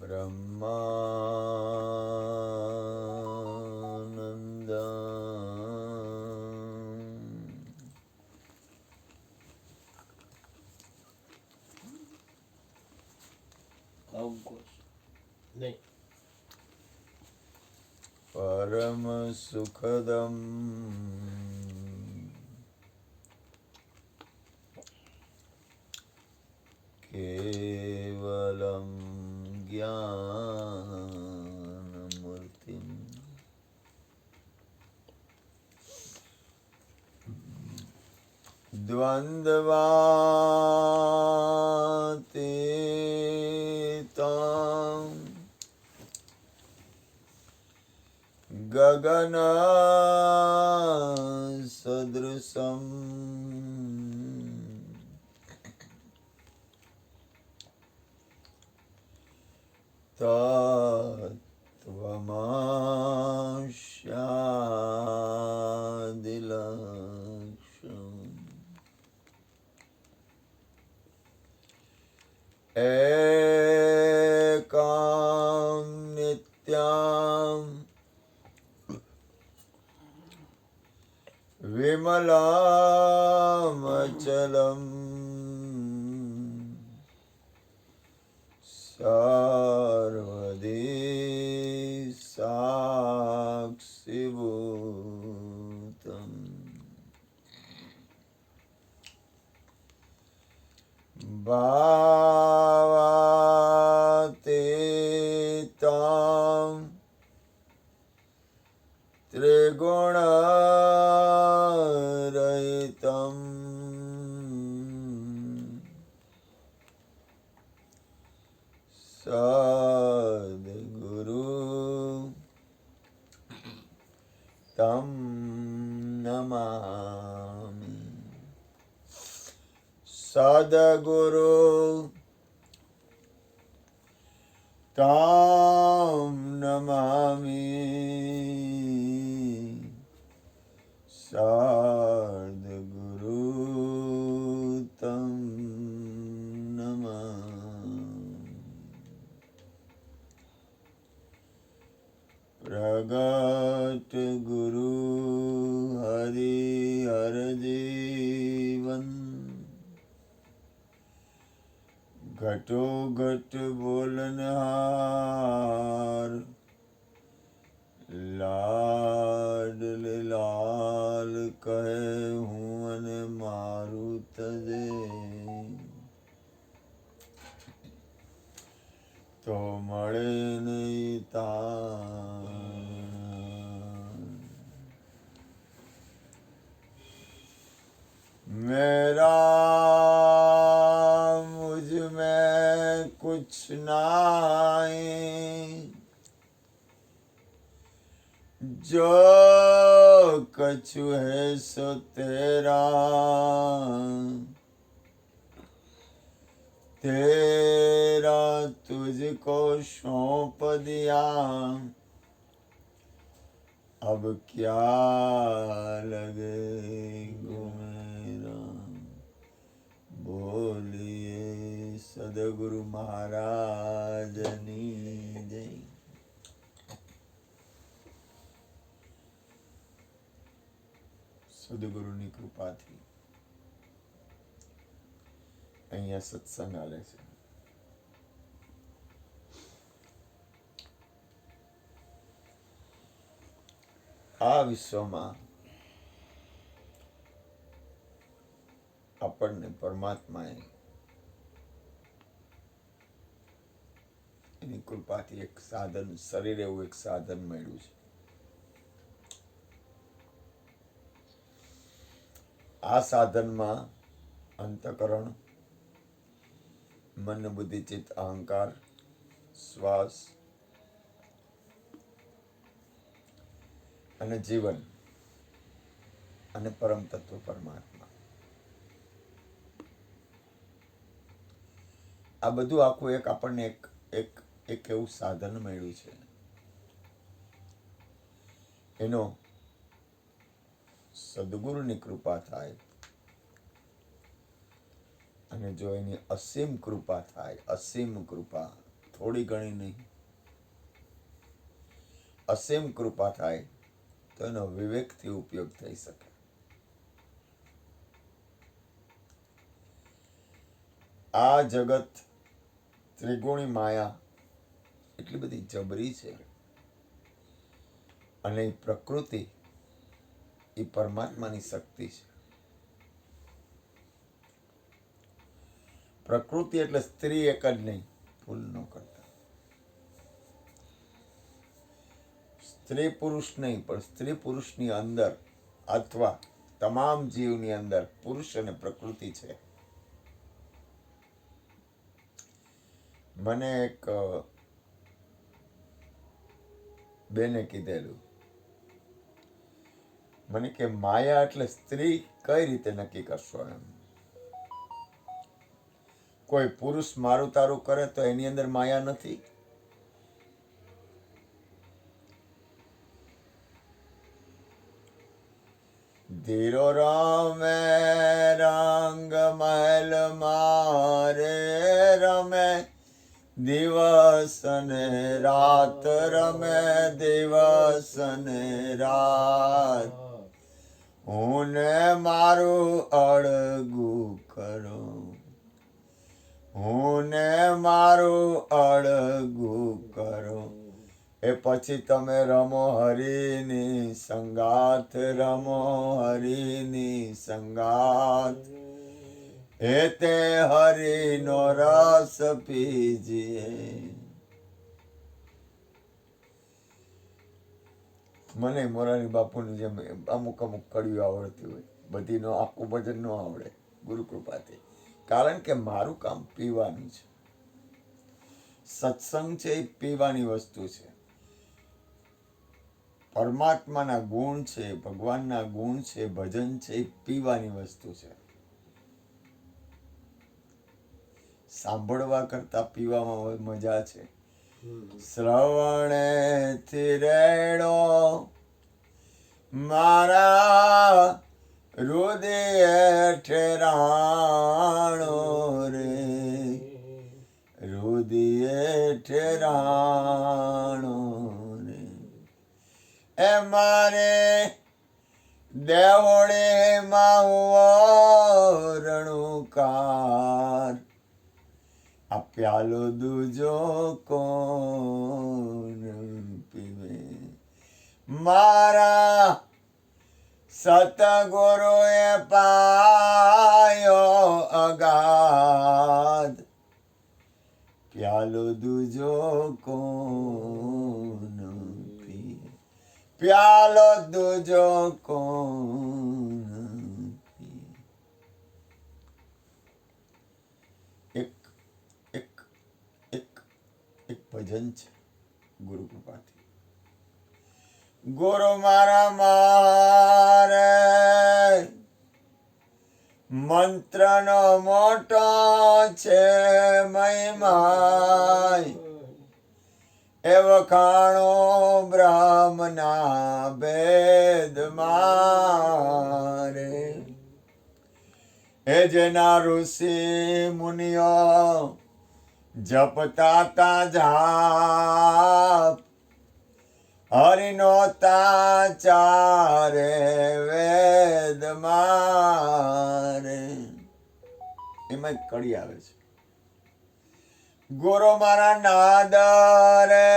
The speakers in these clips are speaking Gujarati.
ब्रह्मानन्द परम सुखदम केवलम ज्ञानमूर्तिम् द्वन्द्वातीतं गगनसदृशम् तत्त्वमस्यादिलक्ष्यम् एकं नित्यं विमलमचलम् सर्वदी साक्षिभूतम् भावातीतं त्रिगुणरहितम् सद्गुरु तं नमामि सद्गुरु तं नमामि सद्गुरु तं नमामि प्रगट गुरु हरि हर जीवन घटो घट बोलनहार लाड लाल कहे हूँ अने मारू तजे तो मळे नहीं तान मेरा मुझ में कुछ नहीं जो कछु है सो तेरा तेरा तुझको सौंप दिया अब क्या लगे मेरा बोलिए सद्गुरु महाराजनी जय। સદગુરુની કૃપાથી અહીંયા સત્સંગ હાલે છે. આ વિશ્વમાં આપણને પરમાત્માએ એની કૃપાથી એક સાધન, શરીર એવું એક સાધન મળ્યું છે. આ સાધનમાં અંતકરણ, મન બુદ્ધિ ચિત્ત અહંકાર, શ્વાસ અને જીવન અને પરમ તત્વ પરમાત્મા, આ બધું આખું એક આપણને એક એવું સાધન મળ્યું છે. એનો સદગુરુની કૃપા થાય અને જો એની અસીમ કૃપા થાય, અસીમ કૃપા થોડી ઘણી નહીં, અસીમ કૃપા થાય તો એનો વિવેકથી ઉપયોગ થઈ શકે. આ જગત ત્રિગુણી માયા એટલી બધી જબરી છે, અને એ પ્રકૃતિ એ પરમાત્માની શક્તિ છે. પ્રકૃતિ એટલે સ્ત્રી એક જ નહીં, ભૂલ ન કરતા. સ્ત્રી પુરુષ નહીં, પણ સ્ત્રી પુરુષની અંદર અથવા તમામ જીવની અંદર પુરુષ અને પ્રકૃતિ છે. મને એક બેને કીધેલું, મને કે માયા એટલે સ્ત્રી કઈ રીતે નક્કી કરશો એમ? કોઈ પુરુષ મારું તારું કરે તો એની અંદર માયા નથી? ધીરો રમે રંગ મહેલ મારે રમે, દિવસ ને રાત રમે, દિવસ ને રાત. હું ને મારું અળગું કરો, હું ને મારું અળગું કરો. એ પછી તમે રમો હરિની સંગાથ, રમો હરિની સંગાથ. એ તે હરિનો રસ પીજીએ. મને મોરારી બાપુની જેમ અમુક કડીઓ આવડતી હોય, બધી નો આખું ભજન ન આવડે, ગુરુ કૃપાથી. કારણ કે મારું કામ પીવાનું છે. સત્સંગ છે એ પીવાની વસ્તુ છે. પરમાત્માના ગુણ છે, ભગવાનના ગુણ છે, ભજન છે એ પીવાની વસ્તુ છે. સાંભળવા કરતા પીવામાં મજા છે. શ્રવણે રેડો મારા હૃદય ઠેરાણો રે, હૃદય ઠેરાણો રે. એ મારે દેવળે માં રણુકાર, આ પ્યાલો દૂજો કોણ પીવે? મારા સતગુરુએ પાયો અગાધ, પ્યાલો દૂજો કોણ પીવે? પ્યાલો દૂજો કોણ પીવે? એક ભજન છે ગુરુ કૃપાથી. ગુરુ મારા મારે મંત્રનો મોટો છે મહિમા, એ વખાણો બ્રહ્મના ભેદ મારે. એ જેના ઋષિ મુનિઓ જપતા તા જાપ, હરિનો તાચારે વેદ મારે. એમાં એક કડી આવે છે, ગુરુ મારા નાદ રે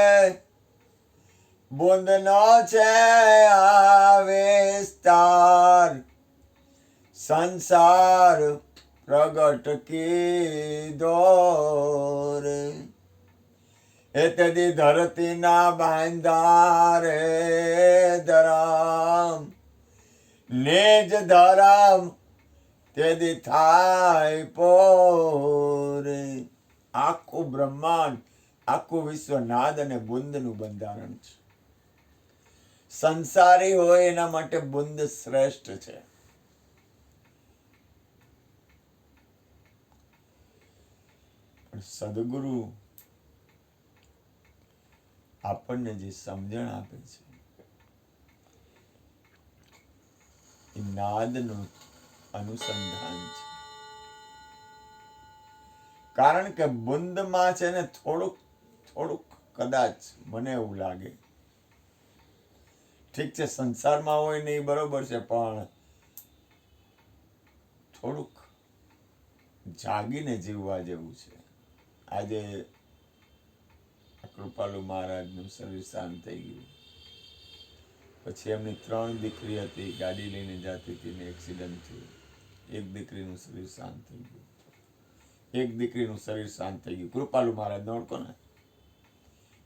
બુંદ નો છે આ વિસ્તાર, સંસાર પ્રગટ કીધો રે. એ તેથી ધરતી ના બાંધા રે ધરામ, નિજ ધરામ તેથી થાય પોરે. આખું બ્રહ્માંડ, આખું વિશ્વ નાદ અને બુંદનું બંધારણ છે. સંસારી હોય એના માટે બુંદ શ્રેષ્ઠ છે. સદગુરુ આપણને જે સમજણ આપે છે એ નાદનું અનુસંધાન છે. કારણ કે બુંદમાં છે ને થોડુંક થોડુંક કદાચ મને એવું લાગે, ઠીક છે સંસારમાં હોય ને એ બરોબર છે, પણ થોડુંક જાગીને જીવવા જેવું છે. આજે કૃપાલુ મહારાજનું શરીર શાંત થઈ ગયું. પછી એમની 3 દીકરી હતી, ગાડી લઈને જતી હતી ને એક્સિડન્ટ થયું. એક દીકરીનું શરીર શાંત થઈ ગયું. એક દીકરીનું શરીર શાંત થઈ ગયું. કૃપાલુ મહારાજ ઓળખો ને?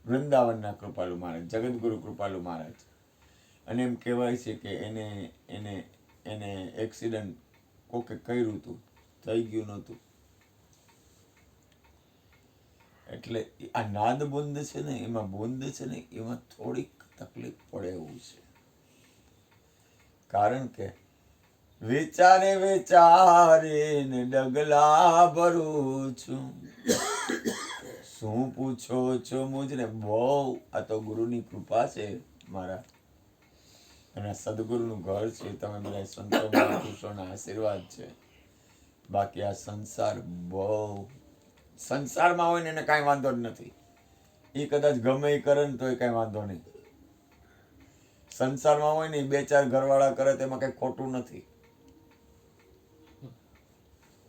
વૃંદાવનના કૃપાલુ મહારાજ, જગતગુરુ કૃપાલુ મહારાજ. અને એમ કહેવાય છે કે એને એને એને એક્સિડન્ટ કોકે કર્યું હતું, થઈ ગયું નહોતું. એટલે આ નાદ બુંદ છે ને, એમાં બુંદ છે ને, એમાં થોડીક તકલીફ પડે એવું છે. કારણ કે વિચારે વિચારીને ડગલા ભરું છું, શું પૂછો છો મુજને. બહુ આ તો ગુરુની કૃપા છે મારા, અને સદગુરુનું ઘર છે. તમે બધા સંતો મહાપુરુષોના આશીર્વાદ છે. બાકી આ સંસાર બહુ, સંસારમાં હોય ને એને કાંઈ વાંધો જ નથી. એ કદાચ ગમે એ કરે ને તો એ કાંઈ વાંધો નહીં. સંસારમાં હોય ને 2-4 ઘરવાળા કરે તેમાં કઈ ખોટું નથી,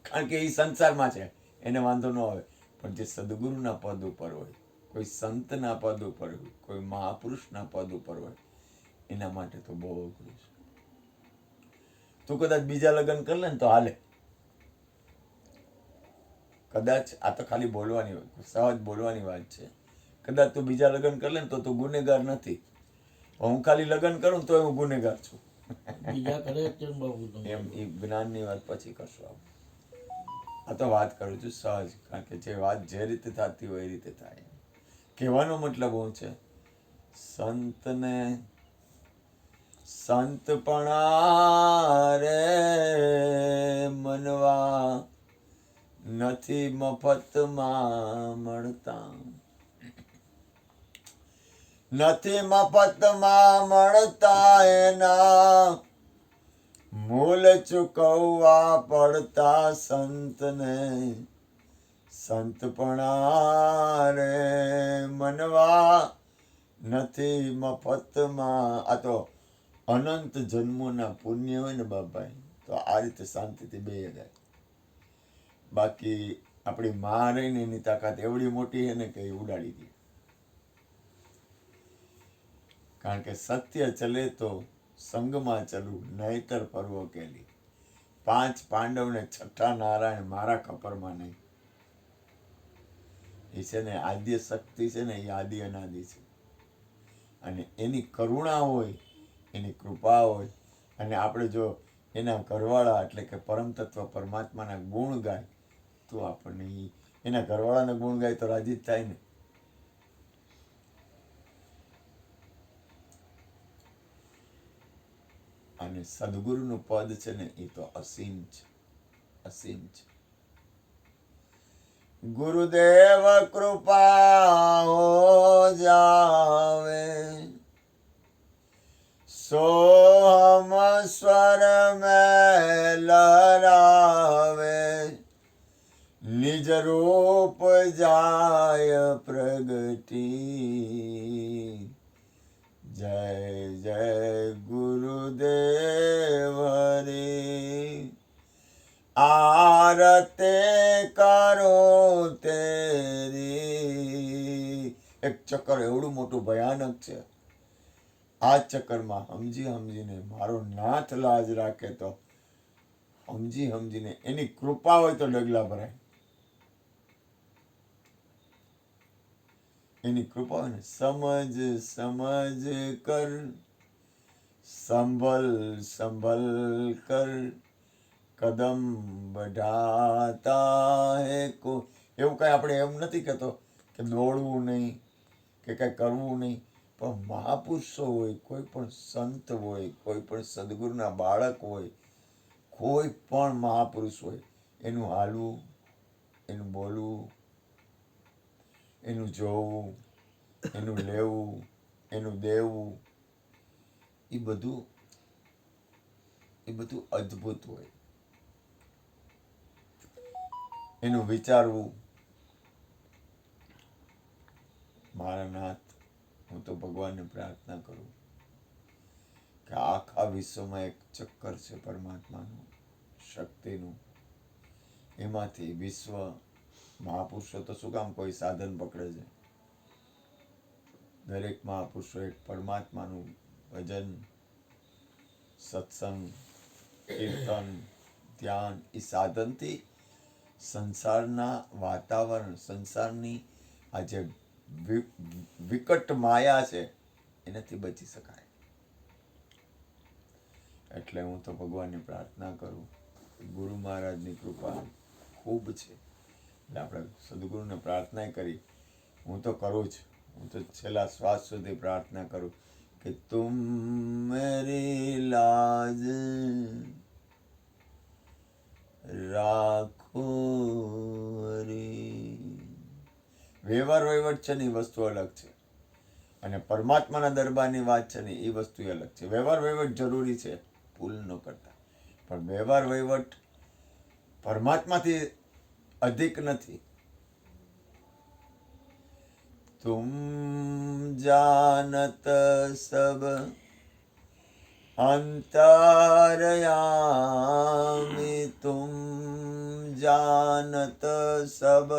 કારણ કે એ સંસારમાં છે, એને વાંધો ન આવે. પણ જે સદગુરુના પદ ઉપર હોય, કોઈ સંતના પદ ઉપર હોય, કોઈ મહાપુરુષના પદ ઉપર હોય, એના માટે તો બહુ અઘરું છે. તું કદાચ બીજા લગ્ન કરી લે ને તો હાલે, કદાચ આ તો ખાલી બોલવાની, સહજ બોલવાની વાત છે. કદાચ તું બીજા લગ્ન કરી લે ને તો તું ગુનેગાર નથી. હું ખાલી લગ્ન કરું તો હું ગુનેગાર છું. એમ એ જ્ઞાનની વાત પછી કરશું. આ તો વાત કરું છું સહજ, કારણ કે જે વાત જે રીતે થતી હોય એ રીતે થાય. કહેવાનો મતલબ હું છે, સંતને સંતપણા રે મનવા નથી મફતમાં મળતા, નથી મફતમાં મળતા, એના મૂલ ચૂકવવા પડતા. સંતને સંતપણા રે મનવા નથી મફતમાં. આ તો અનંત જન્મોના પુણ્ય હોય ને બાપભાઈ, તો આ રીતે શાંતિથી બેહી જાય. બાકી આપણી માં રહીને એની તાકાત એવડી મોટી છે ને કે એ ઉડાડી દે. કારણ કે સત્ય ચલે તો સંગમાં ચલું, નહીતર પરવો કેલી. 5 પાંડવને 6ઠા નારાયણ મારા ખપરમાં નહીં. એ છે ને આદ્ય શક્તિ છે ને, એ આદિ અનાદિ છે. અને એની કરુણા હોય, એની કૃપા હોય, અને આપણે જો એના ઘરવાળા એટલે કે પરમ તત્વ પરમાત્માના ગુણ ગાય તો આપણને એના ઘરવાળાના ગુણ ગાય તો રાજી જ થાય ને. અને સદગુરુનું પદ છે ને એ તો અસીમ છે, અસીમ છે. ગુરુદેવ કૃપા હો જાવે, સો હમ સ્વર મેં લહરાવે, નિજ રૂપ જાય પ્રગટી. જય જય ગુરુદેવ હરી, આરતે કરો તેરી. એક ચક્કર એવડું મોટું ભયાનક છે. આ ચક્કરમાં સમજીને મારો નાથ લાજ રાખે તો સમજીને એની કૃપા હોય તો ડગલા ભરાય. એની કૃપા હોય ને. સમજ કર, સંભલ કર, કદમ બઢાતા હે કો. એવું કઈ આપણે એમ નથી કહેતો કે દોડવું નહીં કે કઈ કરવું નહીં, પણ મહાપુરુષો હોય, કોઈ પણ સંત હોય, કોઈ પણ સદગુરુના બાળક હોય, કોઈ પણ મહાપુરુષ હોય, એનું હાલવું, એનું બોલવું, એનું જોવું, એનું લેવું, એનું દેવું, એ બધું અદ્ભુત હોય. એનું વિચારવું, મારા નાથ, હું તો ભગવાનને પ્રાર્થના કરું કે આખા વિશ્વમાં એક ચક્કર છે પરમાત્માનું, શક્તિનું, એમાંથી વિશ્વ મહાપુરુષો તો શું કામ કોઈ સાધન પકડે છે? દરેક મહાપુરુષો એક પરમાત્માનું ભજન, સત્સંગ, કીર્તન, ધ્યાન, એ સાધનથી સંસારના વાતાવરણ, સંસારની આ જે વિકટ માયા છે એનાથી બચી શકાય. એટલે હું તો ભગવાનને પ્રાર્થના કરું. ગુરુ મહારાજની કૃપા ખૂબ છે એટલે આપણે સદગુરુને પ્રાર્થના કરી. હું તો કરું જ, હું તો છેલ્લા શ્વાસ સુધી પ્રાર્થના કરું કે તુમ મેરી લાજ રાખો હરી. વ્યવહાર વહીવટ છે ને એ વસ્તુ અલગ છે, અને પરમાત્માના દરબારની વાત છે ને એ વસ્તુ અલગ છે. વ્યવહાર વહીવટ જરૂરી છે, ભૂલ ન કરતા, પણ વ્યવહાર વહીવટ પરમાત્માથી અધિક નથી. તુમ જાનત સબ અંતરયામી, તુમ જાનત સબ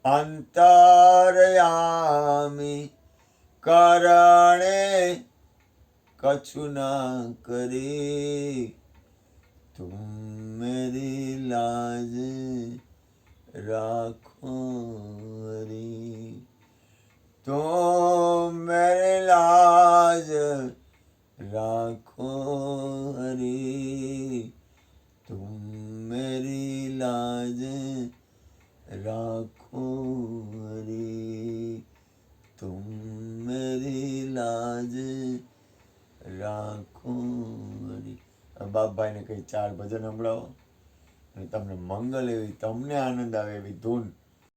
અંતરયામી, કરણે કछु ના કરી. તુમ મેરી લાજ રાખો હરી, તુમ મેરી લાજ રાખો હરી, તુમ મેરી લાજ રાખો હરી, તુમ મેરી લાજ રાખો હરી. બાપભાઈને કઈ 4 ભજન સંભળાવો અને તમને મંગલ એવી, તમને આનંદ આવે એવી ધૂન